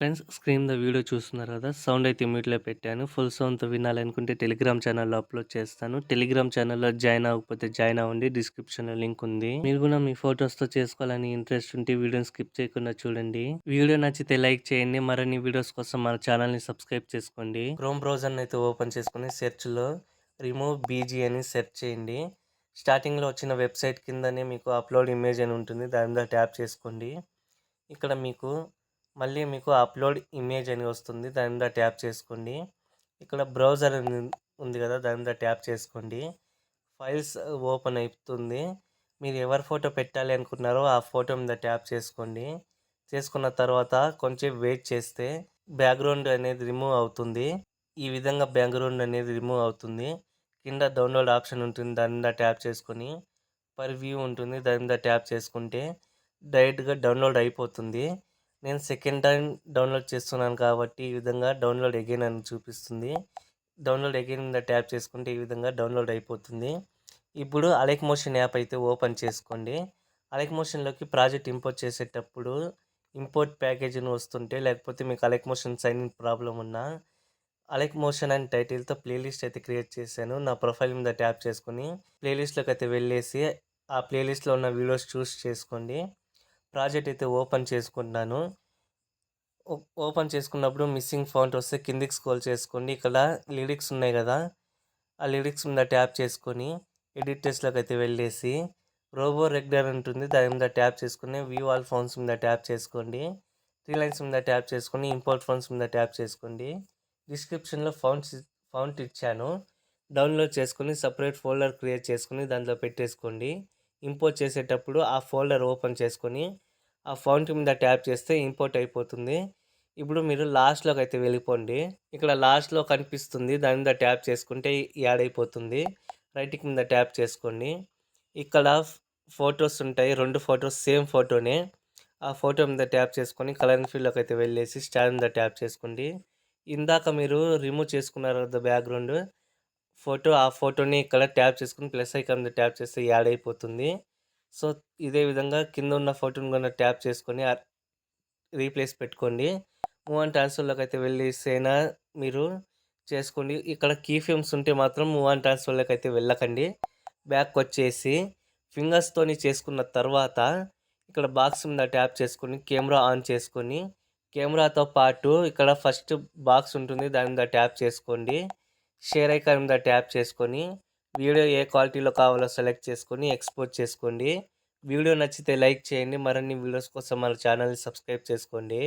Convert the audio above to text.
Friends screen మీద video చూస్తున్నారు కదా! సౌండ్ అయితే మ్యూట్‌లో పెట్టాను. ఫుల్ సౌండ్‌తో వినాలనుకుంటే టెలిగ్రామ్ ఛానల్‌లో అప్‌లోడ్ చేస్తాను. టెలిగ్రామ్ ఛానల్‌లో జాయిన్ అవ్వకపోతే జాయిన్ అవ్వండి. డిస్క్రిప్షన్‌లో లింక్ ఉంది. మీరు కూడా మీ ఫోటోస్‌తో చేసుకోవాలని ఇంట్రెస్ట్ ఉంటే వీడియోని స్కిప్ చేయకుండా చూడండి. వీడియో నచ్చితే లైక్ చేయండి. మరిన్ని వీడియోస్ కోసం మన ఛానల్‌ని సబ్స్క్రైబ్ చేసుకోండి. క్రోమ్ బ్రౌజర్‌ని అయితే ఓపెన్ చేసుకొని సెర్చ్‌లో రిమూవ్ బీజీ అని సెర్చ్ చేయండి. స్టార్టింగ్‌లో వచ్చిన వెబ్‌సైట్ కిందనే మీకు అప్‌లోడ్ ఇమేజ్ అని ఉంటుంది. దాని మీద ట్యాప్ చేసుకోండి. ఇక్కడ మీకు అప్లోడ్ ఇమేజ్ అని వస్తుంది. దాని మీద ట్యాప్ చేసుకోండి. ఇక్కడ బ్రౌజర్ అని ఉంది కదా! దాని మీద ట్యాప్ చేసుకోండి. ఫైల్స్ ఓపెన్ అవుతుంది. మీరు ఎవరి ఫోటో పెట్టాలి అనుకుంటున్నారో ఆ ఫోటో మీద ట్యాప్ చేసుకోండి. చేసుకున్న తర్వాత కొంచెం వెయిట్ చేస్తే బ్యాక్‌గ్రౌండ్ అనేది రిమూవ్ అవుతుంది. ఈ విధంగా బ్యాక్‌గ్రౌండ్ అనేది రిమూవ్ అవుతుంది. కింద డౌన్‌లోడ్ ఆప్షన్ ఉంటుంది. దాని మీద ట్యాప్ చేసుకొని పర్ వ్యూ ఉంటుంది. దాని మీద ట్యాప్ చేసుకుంటే డైరెక్ట్‌గా డౌన్‌లోడ్ అయిపోతుంది. నేను సెకండ్ టైం డౌన్‌లోడ్ చేస్తున్నాను కాబట్టి ఈ విధంగా డౌన్‌లోడ్ అగైన్ అని చూపిస్తుంది. డౌన్‌లోడ్ అగైన్ మీద ట్యాప్ చేసుకుంటే ఈ విధంగా డౌన్‌లోడ్ అయిపోతుంది. ఇప్పుడు అలైక్ మోషన్ యాప్ అయితే ఓపెన్ చేసుకోండి. అలైక్ మోషన్‌లోకి ప్రాజెక్ట్ ఇంపోర్ట్ చేసేటప్పుడు ఇంపోర్ట్ ప్యాకేజ్ అని వస్తుంటే లేకపోతే మీకు Alight Motion sign in problem ఉన్నా అలైక్ మోషన్ అని టైటిల్‌తో ప్లేలిస్ట్ అయితే క్రియేట్ చేశాను. నా ప్రొఫైల్ మీద ట్యాప్ చేసుకొని ప్లేలిస్ట్‌లోకి అయితే వెళ్ళేసి ఆ ప్లేలిస్ట్‌లో ఉన్న వీడియోస్ చూస్ చేసుకోండి. ప్రాజెక్ట్ అయితే ఓపెన్ చేసుకుంటున్నాను. ఓపెన్ చేసుకున్నప్పుడు మిస్సింగ్ ఫాంట్ వస్తే కిందికి స్క్రోల్ చేసుకోండి. ఇక్కడ లిరిక్స్ ఉన్నాయి కదా! ఆ లిరిక్స్ మీద ట్యాప్ చేసుకొని ఎడిటర్స్‌లోకి అయితే వెళ్ళేసి రోబో రెగ్యులర్ ఉంటుంది. దాని మీద ట్యాప్ చేసుకొని వ్యూ ఆల్ ఫాంట్స్ మీద ట్యాప్ చేసుకోండి. 3 లైన్స్ మీద ట్యాప్ చేసుకొని ఇంపోర్ట్ ఫాంట్స్ మీద ట్యాప్ చేసుకోండి. డిస్క్రిప్షన్‌లో ఫాంట్ ఇచ్చాను. డౌన్‌లోడ్ చేసుకొని సెపరేట్ ఫోల్డర్ క్రియేట్ చేసుకొని దాంట్లో పెట్టేసుకోండి. ఇంపోర్ట్ చేసేటప్పుడు ఆ ఫోల్డర్ ఓపెన్ చేసుకొని ఆ ఫాంట్ మీద ట్యాప్ చేస్తే ఇంపోర్ట్ అయిపోతుంది. ఇప్పుడు మీరు లాస్ట్‌లోకి అయితే వెళ్ళిపోండి. ఇక్కడ లాస్ట్‌లో కనిపిస్తుంది. దాని మీద ట్యాప్ చేసుకుంటే యాడ్ అయిపోతుంది. రైట్ మీద ట్యాప్ చేసుకోండి. ఇక్కడ ఫోటోస్ ఉంటాయి. 2 ఫోటోస్ సేమ్ ఫోటోనే. ఆ ఫోటో మీద ట్యాప్ చేసుకొని కలర్ ఫీల్డ్‌లోకి అయితే వెళ్ళేసి స్టార్ మీద ట్యాప్ చేసుకోండి. ఇందాక మీరు రిమూవ్ చేసుకున్నారు కదా బ్యాక్‌గ్రౌండ్ ఫోటో. ఆ ఫోటోని ఇక్కడ ట్యాప్ చేసుకొని ప్లస్ ఐకాన్ మీద ట్యాప్ చేస్తే యాడ్ అయిపోతుంది. సో, ఇదే విధంగా కింద ఉన్న ఫోటోని కూడా ట్యాప్ చేసుకొని రీప్లేస్ పెట్టుకోండి. మూవ్ ఆన్ ట్రాన్స్ఫర్‌లోకి అయితే వెళ్ళేసైనా మీరు చేసుకోండి. ఇక్కడ కీ ఫ్రేమ్స్ ఉంటే మాత్రం మూవ్ ఆన్ ట్రాన్స్ఫర్‌లోకి అయితే వెళ్ళకండి. బ్యాక్‌కొచ్చేసి ఫింగర్స్‌తోని చేసుకున్న తర్వాత ఇక్కడ బాక్స్ మీద ట్యాప్ చేసుకొని కెమెరా ఆన్ చేసుకొని కెమెరాతో పాటు ఇక్కడ ఫస్ట్ బాక్స్ ఉంటుంది. దాని మీద ట్యాప్ చేసుకోండి. షేర్ ఐకాన్ మీద ట్యాప్ చేసుకొని వీడియో ఏ క్వాలిటీలో కావాలో సెలెక్ట్ చేసుకొని ఎక్స్‌పోర్ట్ చేసుకోండి. వీడియో నచ్చితే లైక్ చేయండి. మరిన్ని వీడియోస్ కోసం మన ఛానల్‌ని సబ్స్క్రైబ్ చేసుకోండి.